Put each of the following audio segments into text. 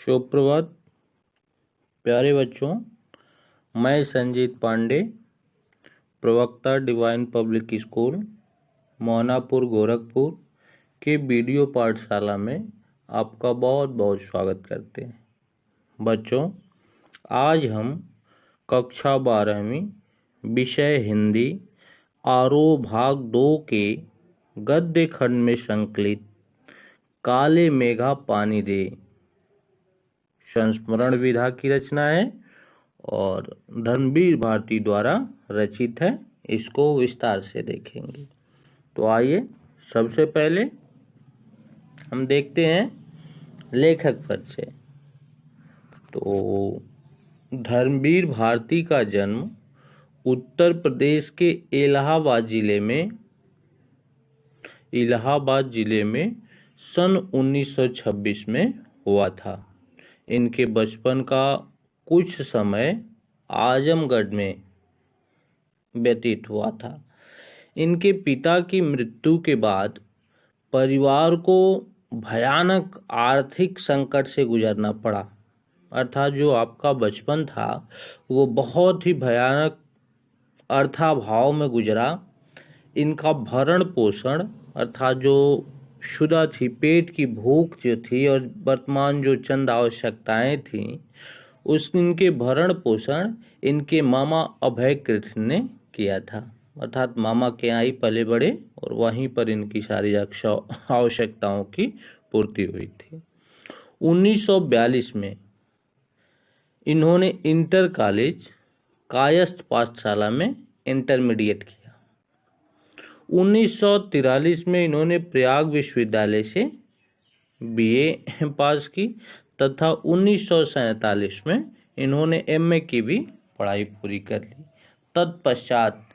सुप्रभात प्यारे बच्चों, मैं संजीत पांडे, प्रवक्ता divine public school Mohanapur Gorakhpur के वीडियो पाठशाला में आपका बहुत बहुत स्वागत करते हैं। बच्चों, आज हम कक्षा 12वीं विषय हिंदी आरोह भाग 2 के गद्य खंड में संकलित काले मेघा पानी दे संस्मरण विधा की रचना है और धर्मवीर भारती द्वारा रचित है। इसको विस्तार से देखेंगे। तो आइए सबसे पहले हम देखते हैं लेखक परिचय। तो धर्मवीर भारती का जन्म उत्तर प्रदेश के इलाहाबाद जिले में सन 1926 में हुआ था। इनके बचपन का कुछ समय आजमगढ़ में व्यतीत हुआ था। इनके पिता की मृत्यु के बाद परिवार को भयानक आर्थिक संकट से गुजरना पड़ा। अर्थात जो आपका बचपन था वो बहुत ही भयानक अर्थाभाव में गुजरा। इनका भरण पोषण अर्थात जो शुदा थी, पेट की भूख जो थी और वर्तमान जो चंद आवश्यकताएं थीं, इनके भरण पोषण इनके मामा अभय कृष्ण ने किया था। अर्थात मामा के यहाँ ही पले बड़े और वहीं पर इनकी सारी आवश्यकताओं की पूर्ति हुई थी। 1942 में इन्होंने इंटर कॉलेज कायस्थ पाठशाला में इंटरमीडिएट किया। 1943 में इन्होंने प्रयाग विश्वविद्यालय से बीए पास की तथा 1947 में इन्होंने एमए की भी पढ़ाई पूरी कर ली। तत्पश्चात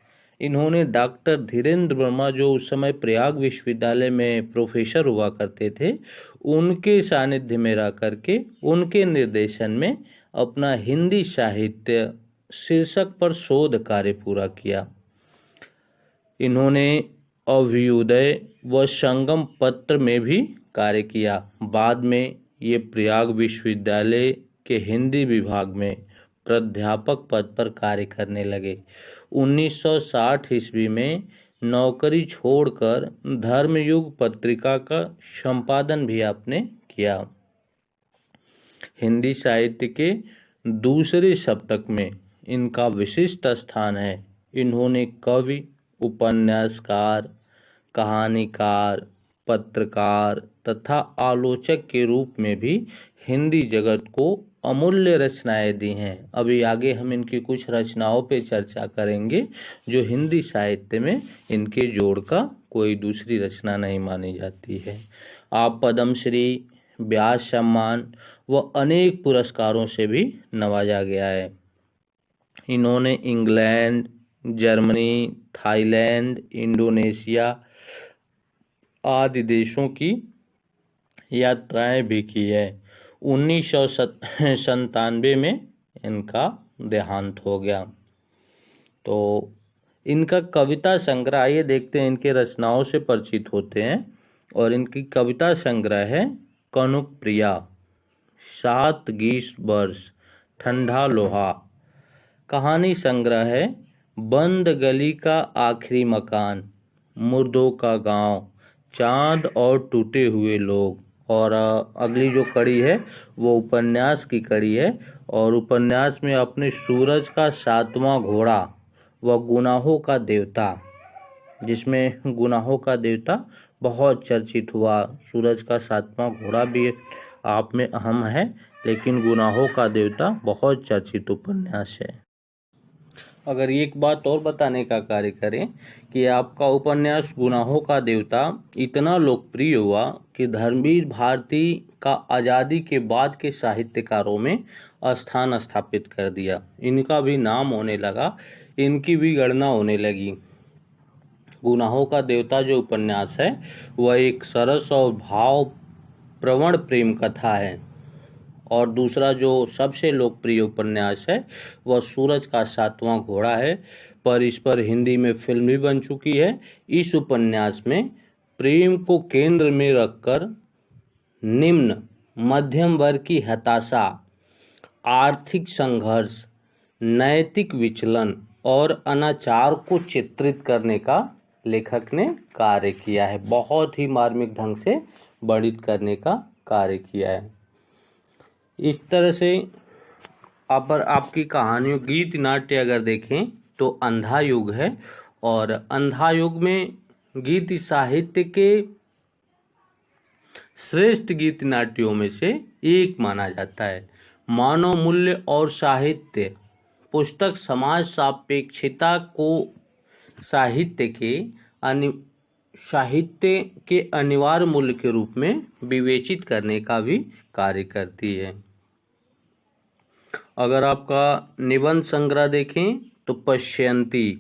इन्होंने डॉक्टर धीरेन्द्र वर्मा, जो उस समय प्रयाग विश्वविद्यालय में प्रोफेसर हुआ करते थे, उनके सानिध्य में रह करके उनके निर्देशन में अपना हिंदी साहित्य शीर्षक पर शोध कार्य पूरा किया। इन्होंने अभ्युदय व संगम पत्र में भी कार्य किया। बाद में ये प्रयाग विश्वविद्यालय के हिंदी विभाग में प्राध्यापक पद पर कार्य करने लगे। 1960 ईस्वी में नौकरी छोड़कर धर्मयुग पत्रिका का संपादन भी आपने किया। हिंदी साहित्य के दूसरे शतक में इनका विशिष्ट स्थान है। इन्होंने कवि, उपन्यासकार, कहानीकार, पत्रकार तथा आलोचक के रूप में भी हिंदी जगत को अमूल्य रचनाएं दी हैं। अभी आगे हम इनकी कुछ रचनाओं पे चर्चा करेंगे जो हिंदी साहित्य में इनके जोड़ का कोई दूसरी रचना नहीं मानी जाती है। आप पद्मश्री, व्यास सम्मान व अनेक पुरस्कारों से भी नवाजा गया है। इन्होंने इंग्लैंड, जर्मनी, थाईलैंड, इंडोनेशिया आदि देशों की यात्राएं भी की है। 1997 में इनका देहांत हो गया। तो इनका कविता संग्रह, ये देखते हैं, इनके रचनाओं से परिचित होते हैं। और इनकी कविता संग्रह है कनुक प्रिया, 7 गीस वर्ष, ठंडा लोहा। कहानी संग्रह है बंद गली का आखिरी मकान, मुर्दों का गांव, चांद और टूटे हुए लोग। और अगली जो कड़ी है वो उपन्यास की कड़ी है। और उपन्यास में अपने सूरज का 7वां घोड़ा व गुनाहों का देवता, जिसमें गुनाहों का देवता बहुत चर्चित हुआ। सूरज का 7वां घोड़ा भी आप में अहम है, लेकिन गुनाहों का देवता बहुत चर्चित उपन्यास है। अगर एक बात और बताने का कार्य करें कि आपका उपन्यास गुनाहों का देवता इतना लोकप्रिय हुआ कि धर्मवीर भारती का आज़ादी के बाद के साहित्यकारों में स्थान स्थापित कर दिया। इनका भी नाम होने लगा, इनकी भी गणना होने लगी। गुनाहों का देवता जो उपन्यास है वह एक सरस और भाव प्रवण प्रेम कथा है। और दूसरा जो सबसे लोकप्रिय उपन्यास है वह सूरज का 7वां घोड़ा है, पर इस पर हिंदी में फिल्म भी बन चुकी है। इस उपन्यास में प्रेम को केंद्र में रखकर निम्न मध्यम वर्ग की हताशा, आर्थिक संघर्ष, नैतिक विचलन और अनाचार को चित्रित करने का लेखक ने कार्य किया है। बहुत ही मार्मिक ढंग से वर्णित करने का कार्य किया है। इस तरह से आपकी कहानियों गीत नाट्य अगर देखें तो अंधा युग है, और अंधा युग में गीत साहित्य के श्रेष्ठ गीत नाट्यों में से एक माना जाता है। मानव मूल्य और साहित्य पुस्तक समाज सापेक्षता को साहित्य के अनिवार्य मूल्य के रूप में विवेचित करने का भी कार्य करती है। अगर आपका निबंध संग्रह देखें तो पश्यंती,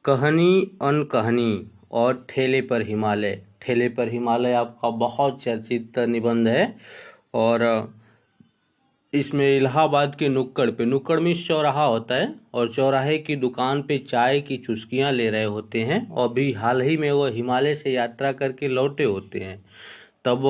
कहानी अनकहानी और ठेले पर हिमालय। ठेले पर हिमालय आपका बहुत चर्चित निबंध है, और इसमें इलाहाबाद के नुक्कड़ में चौराहा होता है, और चौराहे की दुकान पे चाय की चुस्कियां ले रहे होते हैं, और भी हाल ही में वो हिमालय से यात्रा करके लौटे होते हैं। तब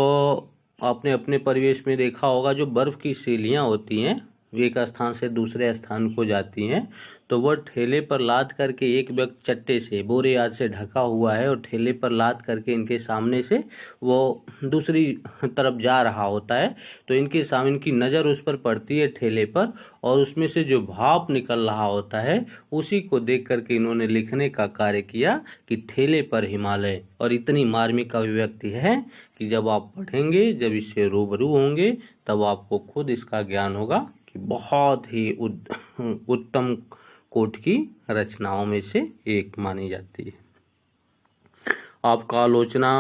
आपने अपने परिवेश में देखा होगा, जो बर्फ़ की सीलियां होती हैं एक स्थान से दूसरे स्थान को जाती हैं, तो वह ठेले पर लाद करके एक व्यक्ति चट्टे से बोरे आदि से ढका हुआ है, और ठेले पर लाद करके इनके सामने से वो दूसरी तरफ जा रहा होता है। तो इनके सामने इनकी नज़र उस पर पड़ती है ठेले पर, और उसमें से जो भाप निकल रहा होता है उसी को देख करके इन्होंने लिखने का कार्य किया कि ठेले पर हिमालय। और इतनी मार्मिक अभिव्यक्ति है कि जब आप पढ़ेंगे, जब इससे रूबरू होंगे, तब आपको खुद इसका ज्ञान होगा कि बहुत ही उत्तम कोट की रचनाओं में से एक मानी जाती है। आपका आलोचना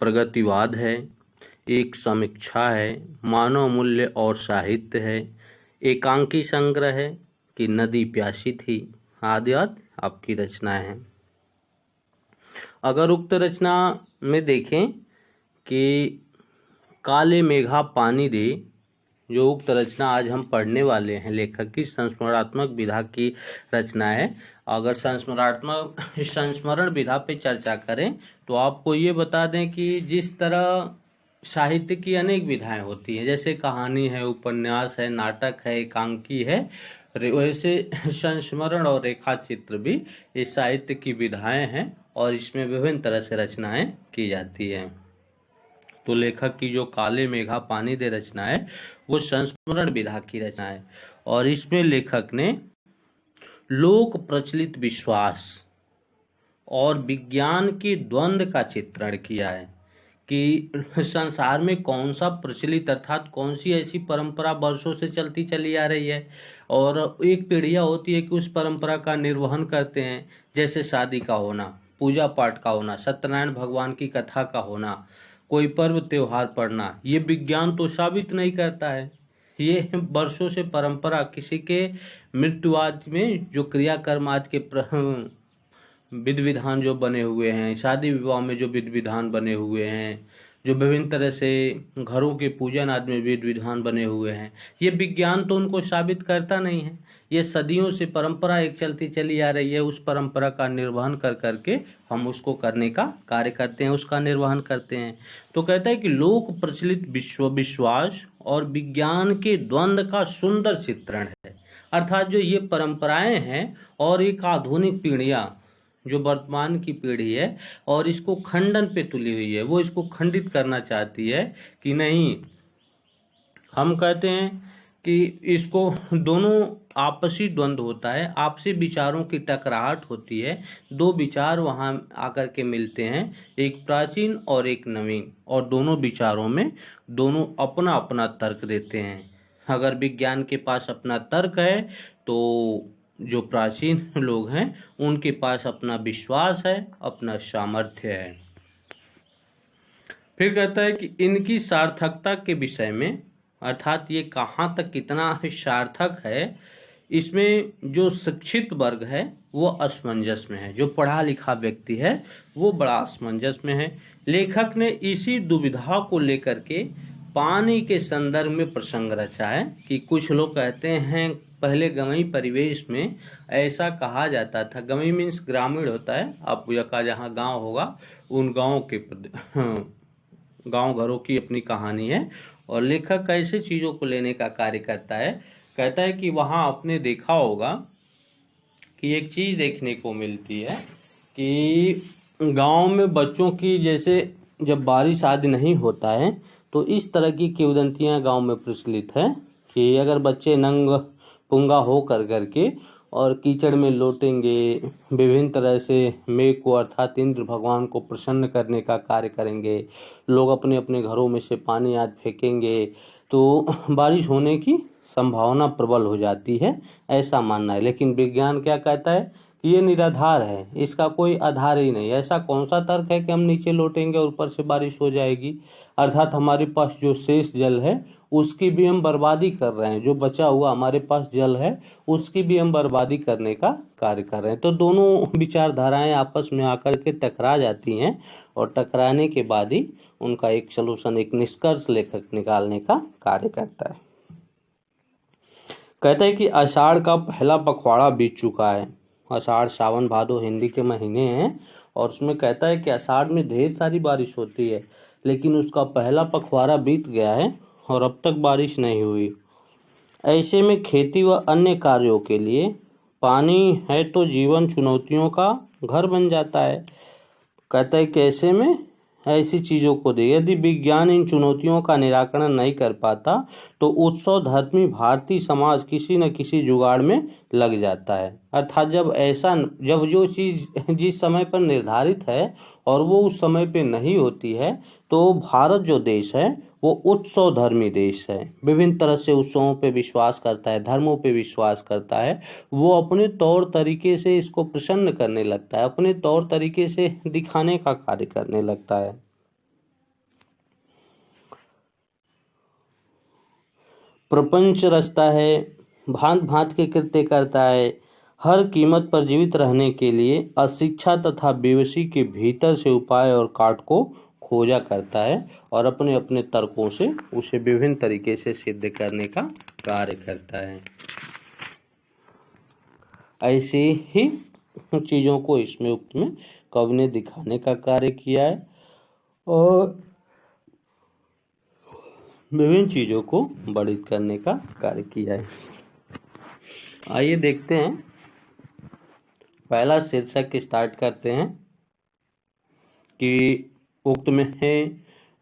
प्रगतिवाद है, एक समीक्षा है, मानव मूल्य और साहित्य है, एकांकी संग्रह है कि नदी प्यासी थी, आदि आपकी रचनाएं हैं। अगर उक्त रचना में देखें कि काले मेघा पानी दे, जो उक्त रचना आज हम पढ़ने वाले हैं, लेखक की संस्मरणात्मक विधा की रचना है। अगर संस्मरण विधा पे चर्चा करें तो आपको ये बता दें कि जिस तरह साहित्य की अनेक विधाएं होती हैं, जैसे कहानी है, उपन्यास है, नाटक है, एकांकी है, वैसे संस्मरण और रेखा चित्र भी इस साहित्य की विधाएं हैं, और इसमें विभिन्न तरह से रचनाएं की जाती हैं। तो लेखक की जो काले मेघा पानी दे रचना है वो संस्मरण विधा की रचना है, और इसमें लेखक ने लोक प्रचलित विश्वास और विज्ञान के द्वंद्व का चित्रण किया है कि संसार में कौन सा प्रचलित अर्थात कौन सी ऐसी परंपरा वर्षों से चलती चली आ रही है, और एक पीढ़ियां होती है कि उस परंपरा का निर्वहन करते हैं, जैसे शादी का होना, पूजा पाठ का होना, सत्यनारायण भगवान की कथा का होना, कोई पर्व त्योहार पढ़ना। ये विज्ञान तो साबित नहीं करता है, ये वर्षों से परंपरा, किसी के मृत्यु आदि में जो क्रियाकर्म आदि के विधि विधान जो बने हुए हैं, शादी विवाह में जो विधि विधान बने हुए हैं, जो विभिन्न तरह से घरों के पूजन आदि में विधि विधान बने हुए हैं, ये विज्ञान तो उनको साबित करता नहीं है। ये सदियों से परंपरा एक चलती चली आ रही है, उस परंपरा का निर्वहन कर करके हम उसको करने का कार्य करते हैं, उसका निर्वहन करते हैं। तो कहता है कि लोक प्रचलित विश्वास और विज्ञान के द्वंद्व का सुंदर चित्रण है, अर्थात जो ये परंपराएं हैं और एक आधुनिक पीढ़ियां, जो वर्तमान की पीढ़ी है और इसको खंडन पे तुली हुई है, वो इसको खंडित करना चाहती है कि नहीं, हम कहते हैं कि इसको दोनों आपसी द्वंद्व होता है, आपसी विचारों की टकराहट होती है, दो विचार वहाँ आकर के मिलते हैं, एक प्राचीन और एक नवीन, और दोनों विचारों में दोनों अपना अपना तर्क देते हैं। अगर विज्ञान के पास अपना तर्क है तो जो प्राचीन लोग हैं उनके पास अपना विश्वास है, अपना सामर्थ्य है। फिर कहता है कि इनकी सार्थकता के विषय में, अर्थात ये कहाँ तक कितना सार्थक है, इसमें जो शिक्षित वर्ग है वो असमंजस में है, जो पढ़ा लिखा व्यक्ति है वो बड़ा असमंजस में है। लेखक ने इसी दुविधा को लेकर के पानी के संदर्भ में प्रसंग रचा है कि कुछ लोग कहते हैं पहले गंवई परिवेश में ऐसा कहा जाता था, गंवई मीन्स ग्रामीण होता है, आप का जहाँ गांव होगा उन गांव के गांव घरों की अपनी कहानी है। और लेखक कैसे चीज़ों को लेने का कार्य करता है, कहता है कि वहाँ आपने देखा होगा कि एक चीज़ देखने को मिलती है कि गांव में बच्चों की, जैसे जब बारिश आदि नहीं होता है तो इस तरह की किंवदंतियां गांव में प्रचलित है कि अगर बच्चे नंग पुंगा हो करके और कीचड़ में लौटेंगे, विभिन्न तरह से मेघ को अर्थात इंद्र भगवान को प्रसन्न करने का कार्य करेंगे, लोग अपने अपने घरों में से पानी आज फेंकेंगे तो बारिश होने की संभावना प्रबल हो जाती है, ऐसा मानना है। लेकिन विज्ञान क्या कहता है कि ये निराधार है, इसका कोई आधार ही नहीं। ऐसा कौन सा तर्क है कि हम नीचे लौटेंगे और ऊपर से बारिश हो जाएगी, अर्थात हमारे पास जो शेष जल है उसकी भी हम बर्बादी कर रहे हैं, जो बचा हुआ हमारे पास जल है उसकी भी हम बर्बादी करने का कार्य कर रहे हैं। तो दोनों विचारधाराएं आपस में आकर के टकरा जाती हैं और टकराने के बाद ही उनका एक सलूशन, एक निष्कर्ष लेखक निकालने का कार्य करता है। कहता है कि आषाढ़ का पहला पखवाड़ा बीत चुका है। आषाढ़ सावन भादो हिंदी के महीने हैं और उसमें कहता है कि आषाढ़ में ढेर सारी बारिश होती है, लेकिन उसका पहला पखवाड़ा बीत गया है और अब तक बारिश नहीं हुई। ऐसे में खेती व अन्य कार्यों के लिए पानी है तो जीवन चुनौतियों का घर बन जाता है। कहता है कि ऐसे में ऐसी चीज़ों को दे, यदि विज्ञान इन चुनौतियों का निराकरण नहीं कर पाता तो उत्सव धर्मी भारतीय समाज किसी न किसी जुगाड़ में लग जाता है। अर्थात जब जो चीज़ जिस समय पर निर्धारित है और वो उस समय पे नहीं होती है तो भारत जो देश है वो उत्सव धर्मी देश है, विभिन्न तरह से उत्सवों पे विश्वास करता है, धर्मों पे विश्वास करता है। वो अपने तौर तरीके से इसको प्रसन्न करने लगता है, अपने तौर तरीके से दिखाने का कार्य करने लगता है। प्रपंच रचता है, भांत भांत के कृत्य करता है, हर कीमत पर जीवित रहने के लिए अशिक्षा तथा बेवसी के भीतर से उपाय और काट को खोजा करता है और अपने अपने तर्कों से उसे विभिन्न तरीके से सिद्ध करने का कार्य करता है। ऐसी ही चीज़ों को इसमें उक्त में कवि ने दिखाने का कार्य किया है और विभिन्न चीज़ों को वर्णित करने का कार्य किया है। आइए देखते हैं, पहला शीर्षक स्टार्ट करते हैं कि उक्त में है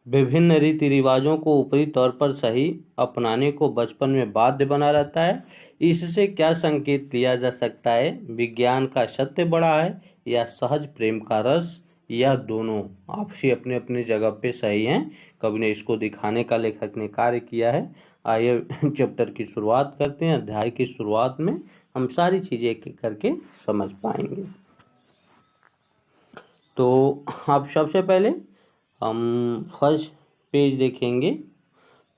विभिन्न रीति रिवाजों को ऊपरी तौर पर सही अपनाने को बचपन में बाध्य बना रहता है। इससे क्या संकेत लिया जा सकता है, विज्ञान का सत्य बड़ा है या सहज प्रेम का रस, यह दोनों आपसी अपने अपने जगह पे सही हैं। कवि ने इसको दिखाने का लेखक ने कार्य किया है। आइए चैप्टर की शुरुआत करते हैं। अध्याय की शुरुआत में हम सारी चीज़ें एक करके समझ पाएंगे। तो आप सबसे पहले हम फर्स्ट पेज देखेंगे,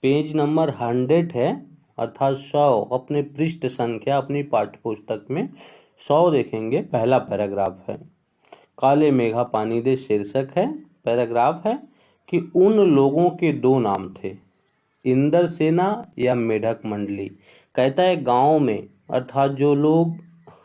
पेज नंबर 100 है, अर्थात 100 अपने पृष्ठ संख्या अपनी पाठ्य पुस्तक में 100 देखेंगे। पहला पैराग्राफ है, काले मेघा पानी दे शीर्षक है। पैराग्राफ है कि उन लोगों के दो नाम थे, इंद्र सेना या मेढक मंडली। कहता है गांव में अर्थात जो लोग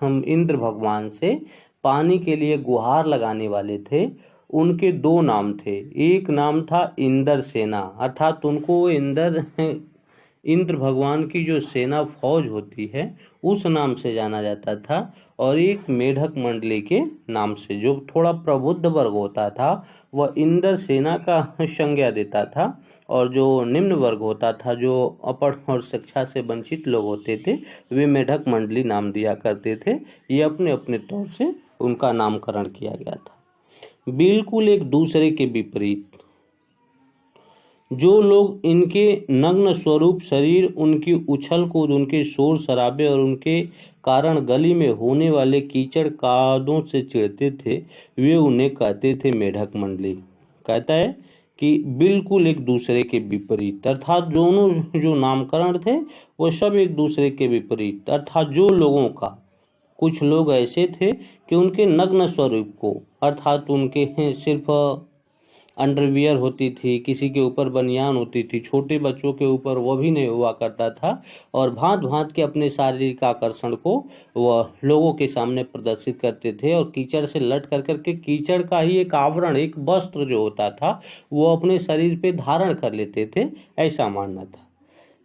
हम इंद्र भगवान से पानी के लिए गुहार लगाने वाले थे, उनके दो नाम थे। एक नाम था इंद्र सेना, अर्थात उनको इंद्र भगवान की जो सेना फौज होती है उस नाम से जाना जाता था, और एक मेढक मंडली के नाम से, जो थोड़ा प्रबुद्ध वर्ग होता था वह इंद्र सेना का संज्ञा देता था, और जो निम्न वर्ग होता था, जो अपढ़ और शिक्षा से वंचित लोग होते थे, वे मेढक मंडली नाम दिया करते थे। ये अपने अपने तौर से उनका नामकरण किया गया था। बिल्कुल एक दूसरे के विपरीत जो लोग इनके नग्न स्वरूप शरीर, उनकी उछल कूद, उनके शोर शराबे और उनके कारण गली में होने वाले कीचड़ कादों से चिढ़ते थे, वे उन्हें कहते थे मेढक मंडली। कहता है कि बिल्कुल एक दूसरे के विपरीत, अर्थात दोनों जो नामकरण थे वो सब एक दूसरे के विपरीत। अर्थात जो लोगों का, कुछ लोग ऐसे थे कि उनके नग्न स्वरूप को, अर्थात उनके सिर्फ अंडरवियर होती थी, किसी के ऊपर बनियान होती थी, छोटे बच्चों के ऊपर वो भी नहीं हुआ करता था। और भांत भांत के अपने शारीरिक आकर्षण को वह लोगों के सामने प्रदर्शित करते थे और कीचड़ से लट कर करके कीचड़ का ही एक आवरण, एक वस्त्र जो होता था वो अपने शरीर पे धारण कर लेते थे, ऐसा मानना था।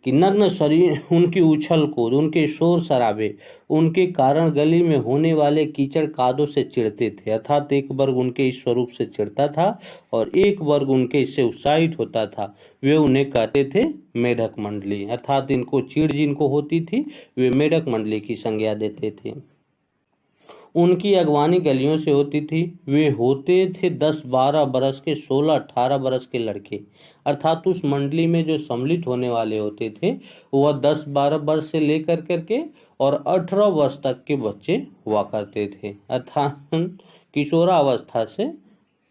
कि नग्न शरीर उनकी उछल कूद, उनके शोर शराबे, उनके कारण गली में होने वाले कीचड़ कादों से चिढ़ते थे। अर्थात एक वर्ग उनके इस स्वरूप से चिढ़ता था और एक वर्ग उनके इससे उत्साहित होता था। वे उन्हें कहते थे मेढक मंडली। अर्थात इनको चिढ़ जिनको होती थी वे मेढक मंडली की संज्ञा देते थे। उनकी अगवानी गलियों से होती थी। वे होते थे 10-12 बरस के, 16-18 बरस के लड़के। अर्थात उस मंडली में जो सम्मिलित होने वाले होते थे वह 10-12 वर्ष से लेकर करके और 18 वर्ष तक के बच्चे हुआ करते थे। अर्थात किशोरावस्था से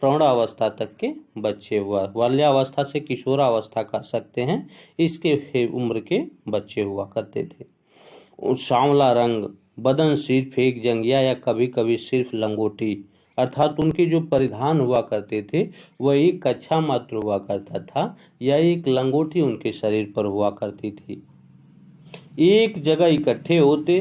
प्रौढ़ावस्था तक के बच्चे हुआ, बाल्यावस्था से किशोरावस्था कर सकते हैं, इसके उम्र के बच्चे हुआ करते थे। सांवला रंग, बदन सिर्फ एक जंघिया या कभी कभी सिर्फ लंगोटी। अर्थात उनके जो परिधान हुआ करते थे वह एक कच्छा मात्र हुआ करता था या एक लंगोटी उनके शरीर पर हुआ करती थी। एक जगह इकट्ठे होते,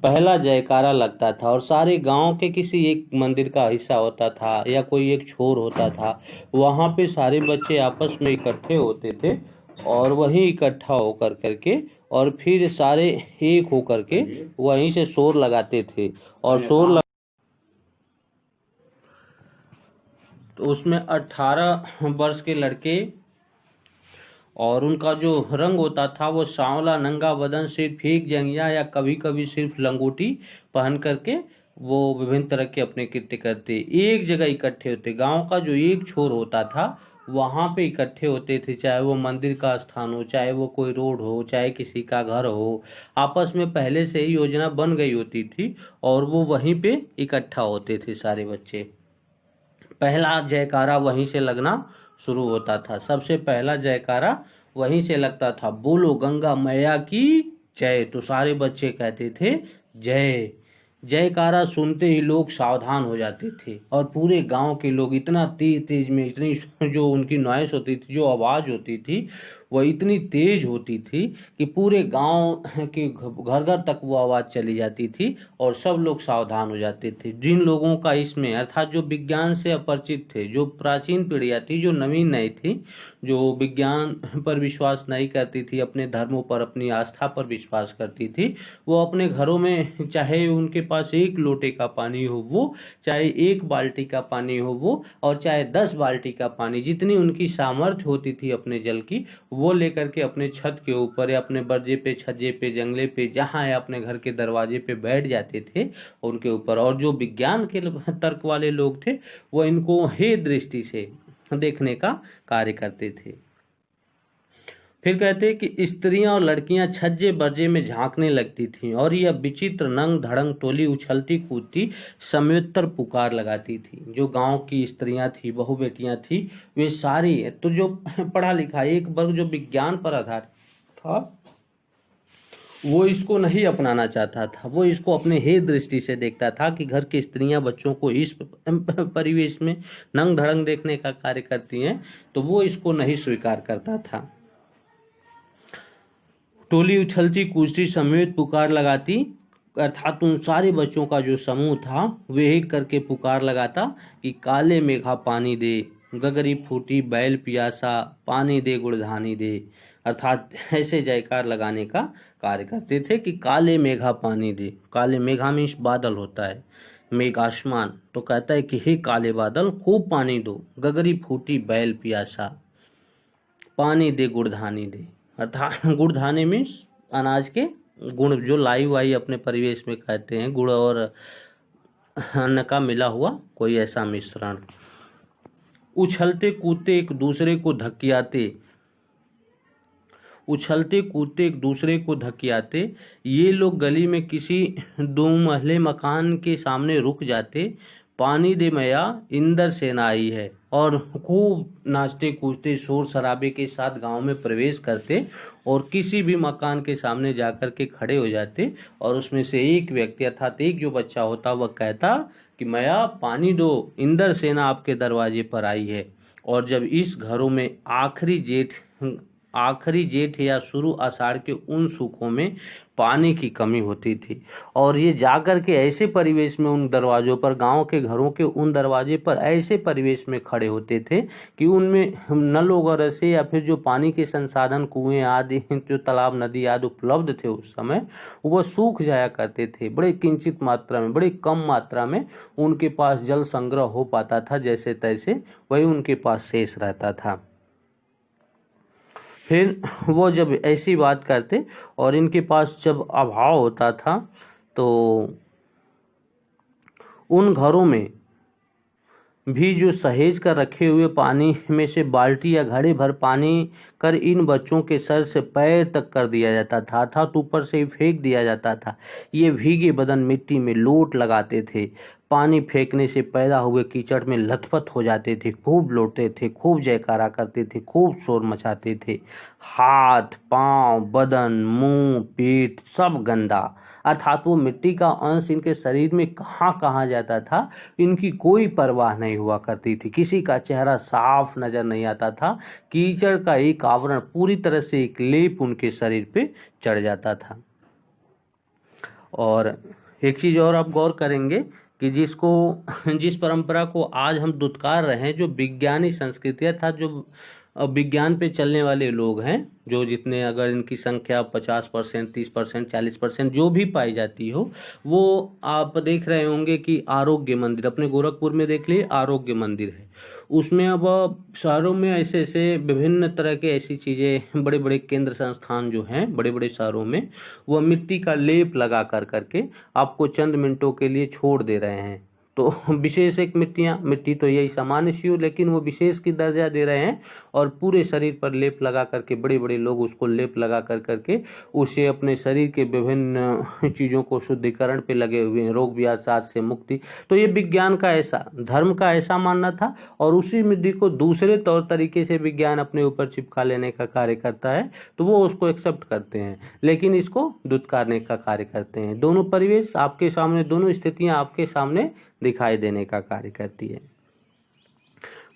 पहला जयकारा लगता था और सारे गांव के किसी एक मंदिर का हिस्सा होता था या कोई एक छोर होता था, वहां पे सारे बच्चे आपस में इकट्ठे होते थे और वहीं इकट्ठा होकर करके और फिर सारे एक होकर के वहीं से शोर लगाते थे। और तो उसमें 18 वर्ष के लड़के और उनका जो रंग होता था वो सांवला, नंगा बदन, सिर्फ एक जंघिया या कभी कभी सिर्फ लंगोटी पहन करके वो विभिन्न तरह के अपने कृत्य करते। एक जगह इकट्ठे होते, गांव का जो एक छोर होता था वहां पे इकट्ठे होते थे, चाहे वो मंदिर का स्थान हो, चाहे वो कोई रोड हो, चाहे किसी का घर हो। आपस में पहले से ही योजना बन गई होती थी और वो वहीं पे इकट्ठा होते थे सारे बच्चे। पहला जयकारा वहीं से लगना शुरू होता था। सबसे पहला जयकारा वहीं से लगता था, बोलो गंगा मैया की जय। तो सारे बच्चे कहते थे जय। जयकारा सुनते ही लोग सावधान हो जाते थे और पूरे गांव के लोग इतना तेज तेज में, इतनी जो उनकी नॉइस होती थी, जो आवाज होती थी वह इतनी तेज होती थी कि पूरे गांव के घर घर तक वो आवाज चली जाती थी और सब लोग सावधान हो जाते थे। जिन लोगों का इसमें, अर्थात जो विज्ञान से अपरिचित थे, जो प्राचीन पीढ़ियां थी, जो नवीन नहीं थी, जो विज्ञान पर विश्वास नहीं करती थी, अपने धर्मों पर, अपनी आस्था पर विश्वास करती थी, वो अपने घरों में चाहे उनके पास 1 लोटे का पानी हो वो, चाहे 1 बाल्टी का पानी हो वो, और चाहे 10 बाल्टी का पानी, जितनी उनकी सामर्थ्य होती थी अपने जल की, वो लेकर के अपने छत के ऊपर या अपने बर्जे पे, छज्जे पे, जंगले पे, जहाँ या अपने घर के दरवाजे पे बैठ जाते थे उनके ऊपर। और जो विज्ञान के तर्क वाले लोग थे वो इनको हे दृष्टि से देखने का कार्य करते थे। फिर कहते कि स्त्रियां और लड़कियां छज्जे बर्जे में झांकने लगती थीं और यह विचित्र नंग धड़ंग टोली उछलती कूदती समयोत्तर पुकार लगाती थी। जो गांव की स्त्रियां थी, बहु बेटियां थी, वे सारी, तो जो पढ़ा लिखा एक वर्ग जो विज्ञान पर आधारित था वो इसको नहीं अपनाना चाहता था। वो इसको अपने हे दृष्टि से देखता था कि घर की स्त्रियां बच्चों को इस परिवेश में नंग धड़ंग देखने का कार्य करती हैं, तो वो इसको नहीं स्वीकार करता था। टोली उछलती कूदती समेत पुकार लगाती, अर्थात उन सारे बच्चों का जो समूह था वे एक करके पुकार लगाता कि काले मेघा पानी दे, गगरी फूटी बैल पियासा, पानी दे गुड़धानी दे। अर्थात ऐसे जयकार लगाने का कार्य करते थे कि काले मेघा पानी दे। काले मेघा मीन्स बादल होता है, मेघ आसमान, तो कहता है कि हे काले बादल खूब पानी दो, गगरी फूटी बैल पियासा, पानी दे गुड़धानी दे। अर्थात गुड़धानी मीन्स अनाज के गुण, जो लाई वाई अपने परिवेश में कहते हैं, गुड़ और अन्न का मिला हुआ कोई ऐसा मिश्रण। उछलते कूदते एक दूसरे को धकियाते, उछलते कूदते एक दूसरे को धकियाते ये लोग गली में किसी 2 महले मकान के सामने रुक जाते। पानी दे मैया इंदर सेना आई है, और खूब नाचते कूदते शोर शराबे के साथ गांव में प्रवेश करते और किसी भी मकान के सामने जाकर के खड़े हो जाते और उसमें से एक व्यक्ति, अर्थात एक जो बच्चा होता, वह कहता कि मैया पानी दो, इंदर सेना आपके दरवाजे पर आई है। और जब इस घरों में आखिरी जेठ या शुरू आषाढ़ के उन सूखों में पानी की कमी होती थी, और ये जाकर के ऐसे परिवेश में उन दरवाजों पर, गांव के घरों के उन दरवाजे पर ऐसे परिवेश में खड़े होते थे कि उनमें नल वगैरह से या फिर जो पानी के संसाधन, कुएं आदि, जो तालाब नदी आदि उपलब्ध थे उस समय, वह सूख जाया करते थे। बड़े किंचित मात्रा में, बड़ी कम मात्रा में उनके पास जल संग्रह हो पाता था, जैसे तैसे वही उनके पास शेष रहता था। फिर वो जब ऐसी बात करते और इनके पास जब अभाव होता था तो उन घरों में भी जो सहेज कर रखे हुए पानी में से बाल्टी या घड़े भर पानी कर इन बच्चों के सर से पैर तक कर दिया जाता था, अर्थात ऊपर से ही फेंक दिया जाता था। ये भीगे बदन मिट्टी में लोट लगाते थे, पानी फेंकने से पैदा हुए कीचड़ में लथपथ हो जाते थे, खूब लौटते थे, खूब जयकारा करते थे, खूब शोर मचाते थे। हाथ, पांव, बदन, मुंह, पीठ सब गंदा, अर्थात वो मिट्टी का अंश इनके शरीर में कहाँ कहाँ जाता था, इनकी कोई परवाह नहीं हुआ करती थी। किसी का चेहरा साफ नजर नहीं आता था, कीचड़ का एक आवरण, पूरी तरह से एक लेप उनके शरीर पे चढ़ जाता था। और एक चीज और आप गौर करेंगे कि जिस परंपरा को आज हम दुत्कार रहे हैं, जो विज्ञानी संस्कृति, अर्थात जो विज्ञान पे चलने वाले लोग हैं, जो जितने, अगर इनकी संख्या 50%, 30%, 40% जो भी पाई जाती हो, वो आप देख रहे होंगे कि आरोग्य मंदिर, अपने गोरखपुर में देख लिए आरोग्य मंदिर है, उसमें अब शहरों में ऐसे ऐसे विभिन्न तरह के ऐसी चीज़ें, बड़े बड़े केंद्र संस्थान जो हैं बड़े बड़े शहरों में, वह मिट्टी का लेप लगा कर करके आपको चंद मिनटों के लिए छोड़ दे रहे हैं। तो विशेष एक मिट्टी तो यही सामान्य सी हो, लेकिन वो विशेष की दर्जा दे रहे हैं और पूरे शरीर पर लेप लगा करके, बड़े बड़े लोग उसको लेप लगा कर करके उसे अपने शरीर के विभिन्न चीज़ों को शुद्धिकरण पे लगे हुए हैं, रोग व्याध से मुक्ति। तो ये विज्ञान का ऐसा, धर्म का ऐसा मानना था, और उसी मिट्टी को दूसरे तौर तरीके से विज्ञान अपने ऊपर चिपका लेने का कार्य करता है, तो वो उसको एक्सेप्ट करते हैं, लेकिन इसको दुत्कारने का कार्य करते हैं। दोनों परिवेश आपके सामने, दोनों स्थितियां आपके सामने दिखाई देने का कार्य करती है।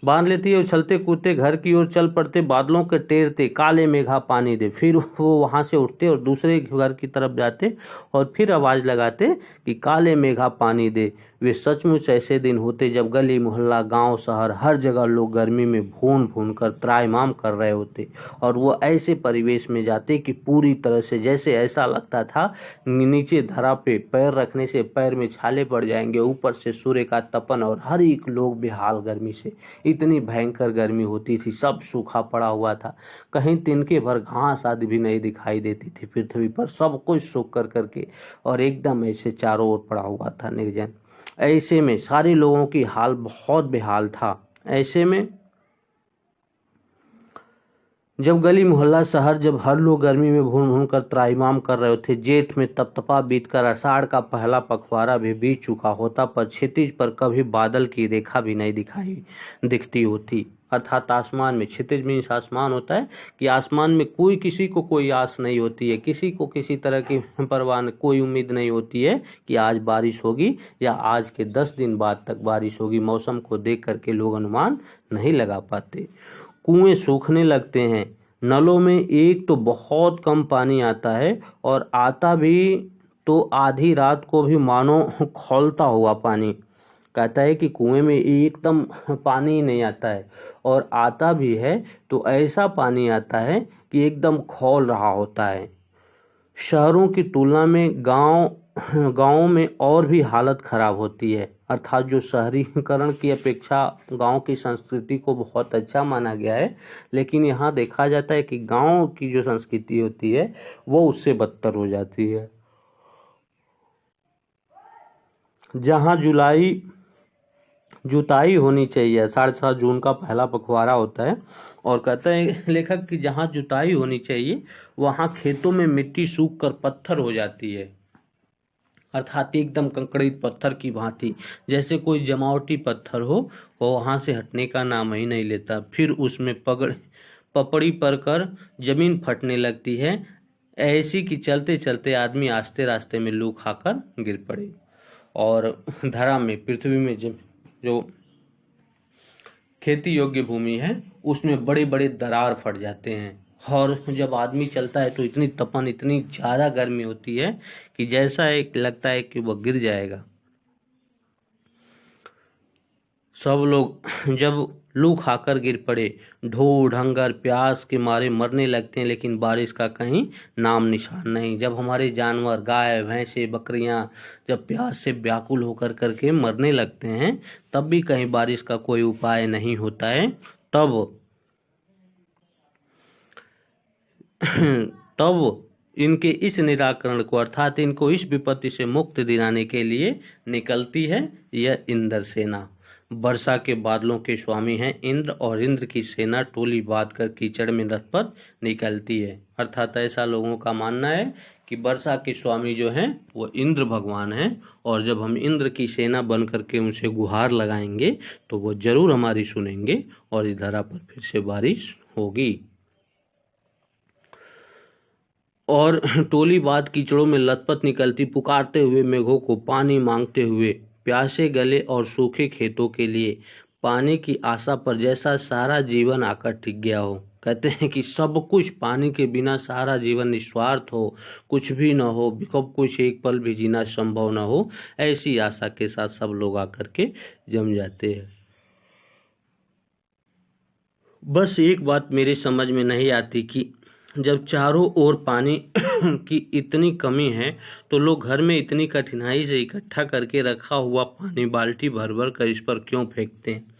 बांध लेती है, उछलते कूदते घर की ओर चल पड़ते, बादलों के टेरते, काले मेघा पानी दे। फिर वो वहां से उठते और दूसरे घर की तरफ जाते और फिर आवाज लगाते कि काले मेघा पानी दे। वे सचमुच ऐसे दिन होते जब गली मोहल्ला, गांव शहर, हर जगह लोग गर्मी में भून भून कर त्राहिमाम कर रहे होते, और वो ऐसे परिवेश में जाते कि पूरी तरह से जैसे ऐसा लगता था नीचे धरा पे पैर रखने से पैर में छाले पड़ जाएंगे, ऊपर से सूर्य का तपन और हर एक लोग बेहाल गर्मी से। इतनी भयंकर गर्मी होती थी, सब सूखा पड़ा हुआ था, कहीं तिनके भर घास आदि भी नहीं दिखाई देती थी पृथ्वी पर, सब कुछ सूख कर करके और एकदम ऐसे चारों ओर पड़ा हुआ था निर्जन। ऐसे में सारे लोगों की हाल बहुत बेहाल था। ऐसे में जब गली मोहल्ला शहर, जब हर लोग गर्मी में भून भून कर त्राहिमाम कर रहे थे, जेठ में तपतपा बीतकर आषाढ़ का पहला पखवाड़ा भी बीत चुका होता, पर क्षितिज पर कभी बादल की रेखा भी नहीं दिखती होती, अर्थात आसमान में, क्षितिज मीन्स आसमान होता है, कि आसमान में कोई, किसी को कोई आस नहीं होती है, किसी को किसी तरह की परवाह, कोई उम्मीद नहीं होती है कि आज बारिश होगी या आज के 10 दिन बाद तक बारिश होगी। मौसम को देख करके लोग अनुमान नहीं लगा पाते। कुएं सूखने लगते हैं, नलों में एक तो बहुत कम पानी आता है, और आता भी तो आधी रात को भी मानो खौलता हुआ पानी। कहता है कि कुएं में एकदम पानी नहीं आता है, और आता भी है तो ऐसा पानी आता है कि एकदम खौल रहा होता है। शहरों की तुलना में गाँव में और भी हालत खराब होती है, अर्थात जो शहरीकरण की अपेक्षा गांव की संस्कृति को बहुत अच्छा माना गया है, लेकिन यहाँ देखा जाता है कि गांव की जो संस्कृति होती है वो उससे बदतर हो जाती है। जहाँ जुताई होनी चाहिए, 7.5 जून का पहला पखवाड़ा होता है, और कहते हैं लेखक कि जहाँ जुताई होनी चाहिए वहाँ खेतों में मिट्टी सूख कर पत्थर हो जाती है, अर्थात एकदम कंकड़ित पत्थर की भांति, जैसे कोई जमावटी पत्थर हो, वो वहाँ से हटने का नाम ही नहीं लेता। फिर उसमें पपड़ी पड़कर जमीन फटने लगती है, ऐसी कि चलते चलते आदमी आस्ते रास्ते में लू खाकर गिर पड़े, और धरा में, पृथ्वी में जो खेती योग्य भूमि है उसमें बड़े बड़े दरार फट जाते हैं, और जब आदमी चलता है तो इतनी तपन, इतनी ज़्यादा गर्मी होती है कि जैसा एक लगता है कि वह गिर जाएगा। सब लोग जब लू खाकर गिर पड़े, ढूंढ हंगर प्यास के मारे मरने लगते हैं, लेकिन बारिश का कहीं नाम निशान नहीं। जब हमारे जानवर, गाय भैंसे बकरियां जब प्यास से व्याकुल होकर करके मरने लगते हैं, तब भी कहीं बारिश का कोई उपाय नहीं होता है। तब इनके इस निराकरण को, अर्थात इनको इस विपत्ति से मुक्ति दिलाने के लिए निकलती है यह इंद्र सेना। वर्षा के बादलों के स्वामी हैं इंद्र, और इंद्र की सेना टोली बांध कर कीचड़ में लथपथ निकलती है। अर्थात ऐसा लोगों का मानना है कि वर्षा के स्वामी जो हैं वो इंद्र भगवान हैं, और जब हम इंद्र की सेना बन करके उनसे गुहार लगाएंगे तो वो जरूर हमारी सुनेंगे और इस धरा पर फिर से बारिश होगी। और टोली बात कीचड़ों में लथपथ निकलती, पुकारते हुए मेघों को पानी मांगते हुए, प्यासे गले और सूखे खेतों के लिए पानी की आशा पर जैसा सारा जीवन आकर टिक गया हो। कहते हैं कि सब कुछ पानी के बिना सारा जीवन निस्वार्थ हो, कुछ भी न हो, कब कुछ एक पल भी जीना संभव न हो, ऐसी आशा के साथ सब लोग आकर के जम जाते हैं। बस एक बात मेरी समझ में नहीं आती कि जब चारों ओर पानी की इतनी कमी है तो लोग घर में इतनी कठिनाई से इकट्ठा करके रखा हुआ पानी बाल्टी भर भर कर इस पर क्यों फेंकते हैं।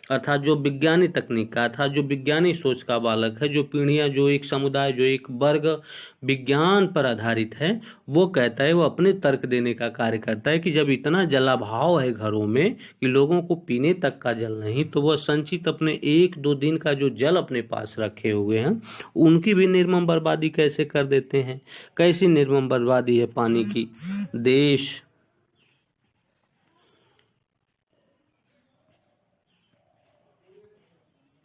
अर्थात जो विज्ञानी तकनीक का था, जो विज्ञानी सोच का बालक है, जो पीढ़ियां, जो एक समुदाय, जो एक वर्ग विज्ञान पर आधारित है, वो कहता है, वो अपने तर्क देने का कार्य करता है कि जब इतना जलाभाव है घरों में कि लोगों को पीने तक का जल नहीं, तो वह संचित अपने 1-2 दिन का जो जल अपने पास रखे हुए हैं उनकी भी निर्मम बर्बादी कैसे कर देते हैं। कैसी निर्मम बर्बादी है पानी की। देश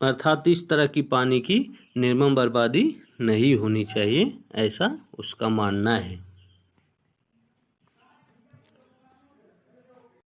अर्थात इस तरह की पानी की निर्मम बर्बादी नहीं होनी चाहिए, ऐसा उसका मानना है।